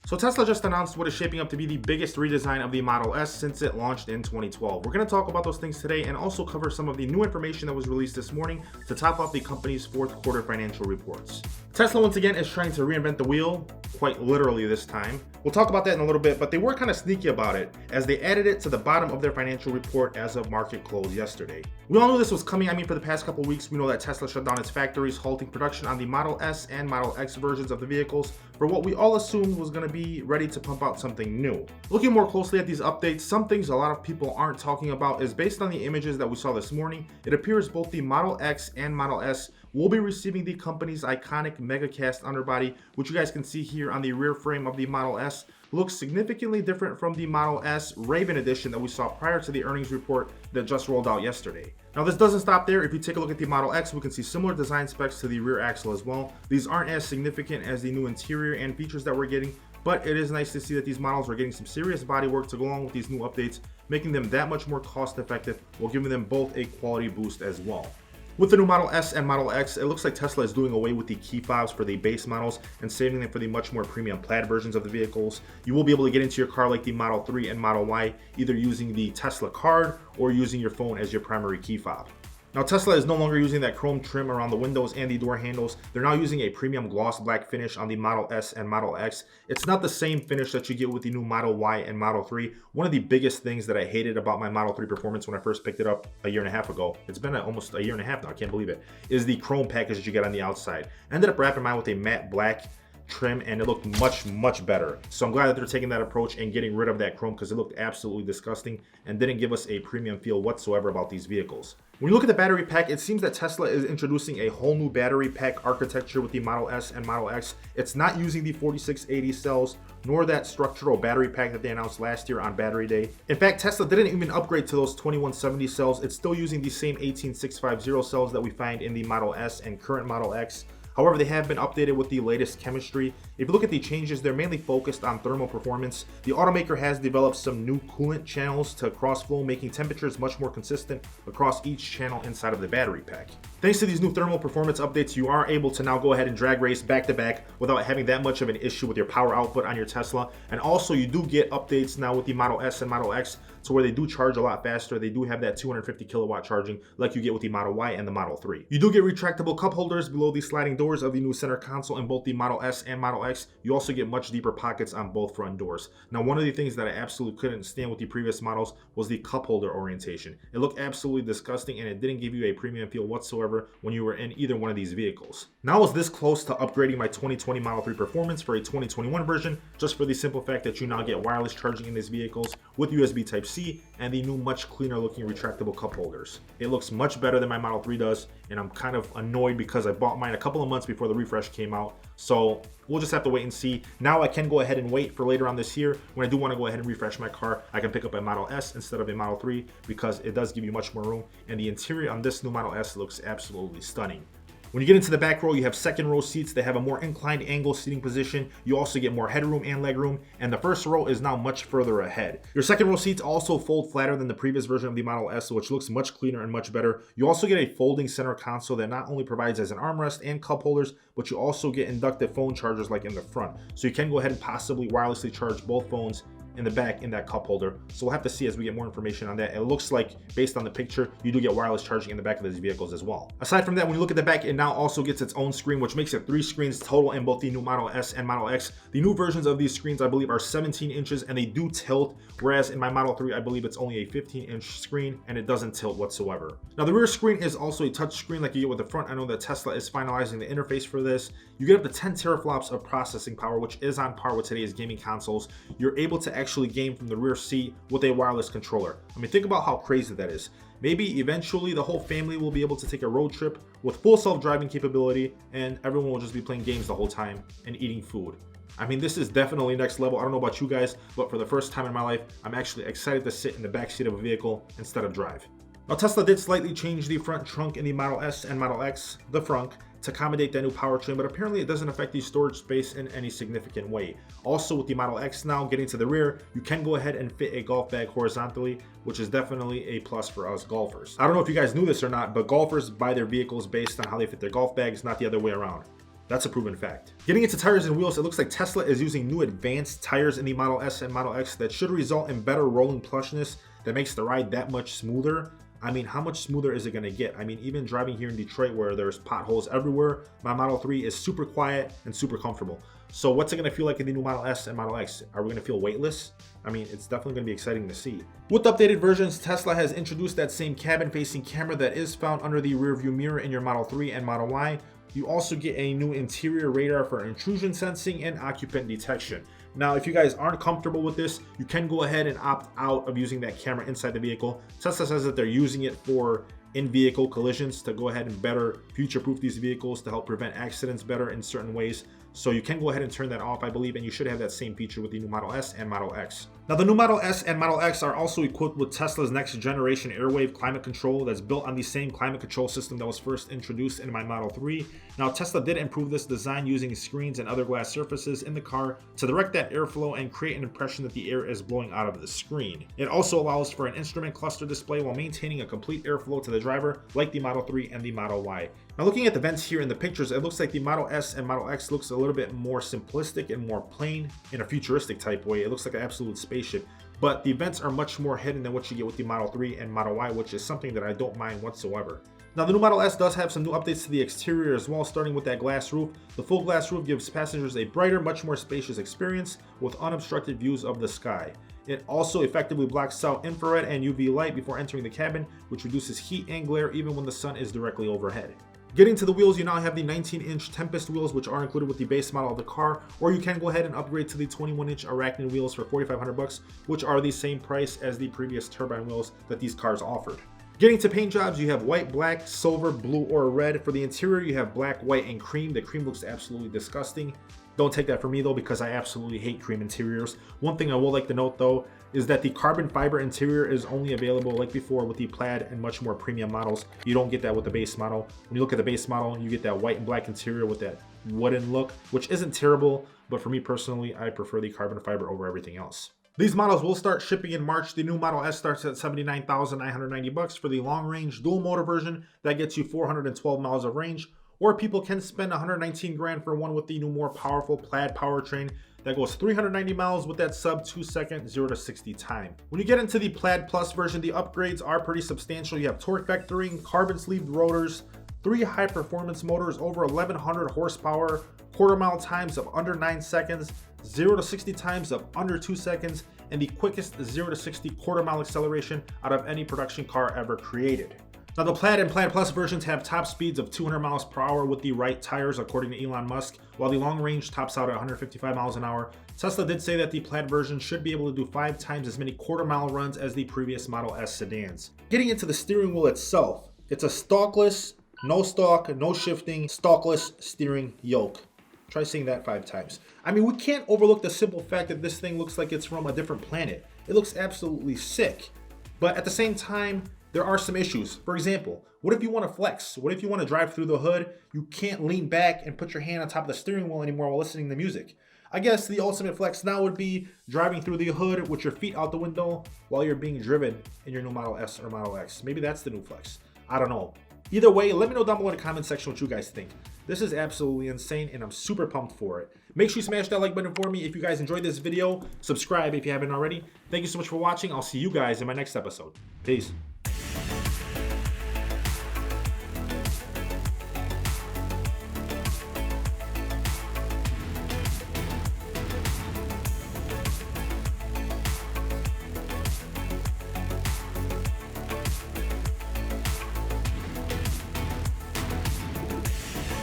So Tesla just announced what is shaping up to be the biggest redesign of the Model S since it launched in 2012. We're going to talk about those things today and also cover some of the new information that was released this morning to top off the company's fourth quarter financial reports. Tesla once again is trying to reinvent the wheel, quite literally this time. We'll talk about that in a little bit, but they were kind of sneaky about it as they added it to the bottom of their financial report as of market close yesterday. We all knew this was coming. For the past couple weeks, we know that Tesla shut down its factories, halting production on the Model S and Model X versions of the vehicles for what we all assumed was going to be ready to pump out something new. Looking more closely at these updates, some things a lot of people aren't talking about is based on the images that we saw this morning, it appears both the Model X and Model S will be receiving the company's iconic Megacast Underbody, which you guys can see here on the rear frame of the Model S. Looks significantly different from the Model S Raven edition that we saw prior to the earnings report that just rolled out yesterday. Now this doesn't stop there. If you take a look at the Model X, we can see similar design specs to the rear axle as well. These aren't as significant as the new interior and features that we're getting, but it is nice to see that these models are getting some serious body work to go along with these new updates, making them that much more cost effective while giving them both a quality boost as well. With the new Model S and Model X, it looks like Tesla is doing away with the key fobs for the base models and saving them for the much more premium plaid versions of the vehicles. You will be able to get into your car like the Model 3 and Model Y, either using the Tesla card or using your phone as your primary key fob. Now Tesla is no longer using that chrome trim around the windows and the door handles. They're now using a premium gloss black finish on the Model S and Model X. It's not the same finish that you get with the new Model Y and Model 3. One of the biggest things that I hated about my Model 3 performance when I first picked it up a year and a half ago, it's been almost a year and a half now, I can't believe it, is the chrome package that you get on the outside. I ended up wrapping mine with a matte black trim and it looked much better. So I'm glad that they're taking that approach and getting rid of that chrome because it looked absolutely disgusting and didn't give us a premium feel whatsoever about these vehicles. When you look at the battery pack, it seems that Tesla is introducing a whole new battery pack architecture with the Model S and Model X. It's not using the 4680 cells nor that structural battery pack that they announced last year on Battery Day. In fact, Tesla didn't even upgrade to those 2170 cells. It's still using the same 18650 cells that we find in the Model S and current Model X. However, they have been updated with the latest chemistry. If you look at the changes, they're mainly focused on thermal performance. The automaker has developed some new coolant channels to cross-flow, making temperatures much more consistent across each channel inside of the battery pack. Thanks to these new thermal performance updates, you are able to now go ahead and drag race back to back without having that much of an issue with your power output on your Tesla. And also you do get updates now with the Model S and Model X to where they do charge a lot faster. They do have that 250 kilowatt charging like you get with the Model Y and the Model 3. You do get retractable cup holders below the sliding doors of the new center console in both the Model S and Model X. You also get much deeper pockets on both front doors. Now, one of the things that I absolutely couldn't stand with the previous models was the cup holder orientation. It looked absolutely disgusting and it didn't give you a premium feel whatsoever when you were in either one of these vehicles. Now I was this close to upgrading my 2020 Model 3 Performance for a 2021 version, just for the simple fact that you now get wireless charging in these vehicles with USB Type-C and the new much cleaner looking retractable cup holders. It looks much better than my Model 3 does, and I'm kind of annoyed because I bought mine a couple of months before the refresh came out. So we'll just have to wait and see. Now I can go ahead and wait for later on this year when I do want to go ahead and refresh my car. I can pick up a Model S instead of a Model 3 because it does give you much more room, and the interior on this new Model S looks absolutely stunning. When you get into the back row, you have second row seats. They have a more inclined angle seating position. You also get more headroom and legroom, and the first row is now much further ahead. Your second row seats also fold flatter than the previous version of the Model S, which looks much cleaner and much better. You also get a folding center console that not only provides as an armrest and cup holders, but you also get inductive phone chargers like in the front. So you can go ahead and possibly wirelessly charge both phones in the back in that cup holder. So we'll have to see as we get more information on that. It looks like, based on the picture, you do get wireless charging in the back of these vehicles as well. Aside from that, when you look at the back, it now also gets its own screen, which makes it 3 screens total in both the new Model S and Model X. The new versions of these screens, I believe, are 17 inches and they do tilt, whereas in my Model 3, I believe it's only a 15-inch screen and it doesn't tilt whatsoever. Now, the rear screen is also a touch screen like you get with the front. I know that Tesla is finalizing the interface for this. You get up to 10 teraflops of processing power, which is on par with today's gaming consoles. You're able to actually game from the rear seat with a wireless controller. Think about how crazy that is. Maybe eventually the whole family will be able to take a road trip with full self-driving capability and everyone will just be playing games the whole time and eating food. This is definitely next level. I don't know about you guys, but for the first time in my life, I'm actually excited to sit in the back seat of a vehicle instead of drive. Now, Tesla did slightly change the front trunk in the Model S and Model X, the front, to accommodate that new powertrain, but apparently it doesn't affect the storage space in any significant way. Also, with the Model X now getting to the rear, you can go ahead and fit a golf bag horizontally, which is definitely a plus for us golfers. I don't know if you guys knew this or not, but golfers buy their vehicles based on how they fit their golf bags, not the other way around. That's a proven fact. Getting into tires and wheels, it looks like Tesla is using new advanced tires in the Model S and Model X that should result in better rolling plushness that makes the ride that much smoother. I mean, how much smoother is it going to get? I mean, even driving here in Detroit where there's potholes everywhere, my Model 3 is super quiet and super comfortable. So what's it going to feel like in the new Model S and Model X? Are we going to feel weightless? I mean, it's definitely going to be exciting to see. With updated versions, Tesla has introduced that same cabin-facing camera that is found under the rearview mirror in your Model 3 and Model Y. You also get a new interior radar for intrusion sensing and occupant detection. Now, if you guys aren't comfortable with this, you can go ahead and opt out of using that camera inside the vehicle. Tesla says that they're using it for in-vehicle collisions to go ahead and better future-proof these vehicles to help prevent accidents better in certain ways. So you can go ahead and turn that off, I believe, and you should have that same feature with the new Model S and Model X. Now, the new Model S and Model X are also equipped with Tesla's next generation Airwave climate control that's built on the same climate control system that was first introduced in my Model 3. Now, Tesla did improve this design using screens and other glass surfaces in the car to direct that airflow and create an impression that the air is blowing out of the screen. It also allows for an instrument cluster display while maintaining a complete airflow to the driver like the Model 3 and the Model Y. Now, looking at the vents here in the pictures, it looks like the Model S and Model X looks a little bit more simplistic and more plain in a futuristic type way. It looks like an absolute spaceship, but the vents are much more hidden than what you get with the Model 3 and Model Y, which is something that I don't mind whatsoever. Now, the new Model S does have some new updates to the exterior as well, starting with that glass roof. The full glass roof gives passengers a brighter, much more spacious experience with unobstructed views of the sky. It also effectively blocks out infrared and UV light before entering the cabin, which reduces heat and glare even when the sun is directly overhead. Getting to the wheels, you now have the 19-inch Tempest wheels, which are included with the base model of the car, or you can go ahead and upgrade to the 21-inch Arachnid wheels for $4,500, which are the same price as the previous turbine wheels that these cars offered. Getting to paint jobs, you have white, black, silver, blue, or red. For the interior, you have black, white, and cream. The cream looks absolutely disgusting. Don't take that from me though, because I absolutely hate cream interiors. One thing I will like to note though is that the carbon fiber interior is only available like before with the plaid and much more premium models. You don't get that with the base model. When you look at the base model, you get that white and black interior with that wooden look, which isn't terrible, but for me personally, I prefer the carbon fiber over everything else. These models will start shipping in March. The new Model S starts at $79,990 for the long-range dual motor version. That gets you 412 miles of range. Or people can spend $119 grand for one with the new more powerful plaid powertrain that goes 390 miles with that sub 2-second 0 to 60 time. When you get into the Plaid Plus version, the upgrades are pretty substantial. You have torque vectoring, carbon sleeved rotors, 3 high performance motors over 1100 horsepower, quarter-mile times of under 9 seconds, 0 to 60 times of under 2 seconds, and the quickest 0 to 60 quarter-mile acceleration out of any production car ever created. Now, the Plaid and Plaid Plus versions have top speeds of 200 miles per hour with the right tires, according to Elon Musk, while the long range tops out at 155 miles an hour. Tesla did say that the Plaid version should be able to do 5 times as many quarter-mile runs as the previous Model S sedans. Getting into the steering wheel itself, it's a stalkless, no stalk, no shifting, stalkless steering yoke. Try saying that 5 times. I mean, we can't overlook the simple fact that this thing looks like it's from a different planet. It looks absolutely sick. But at the same time, there are some issues. For example, what if you want to flex? What if you want to drive through the hood? You can't lean back and put your hand on top of the steering wheel anymore while listening to music. I guess the ultimate flex now would be driving through the hood with your feet out the window while you're being driven in your new Model S or Model X. Maybe that's the new flex. I don't know. Either way, let me know down below in the comment section what you guys think. This is absolutely insane and I'm super pumped for it. Make sure you smash that like button for me if you guys enjoyed this video. Subscribe if you haven't already. Thank you so much for watching. I'll see you guys in my next episode. Peace.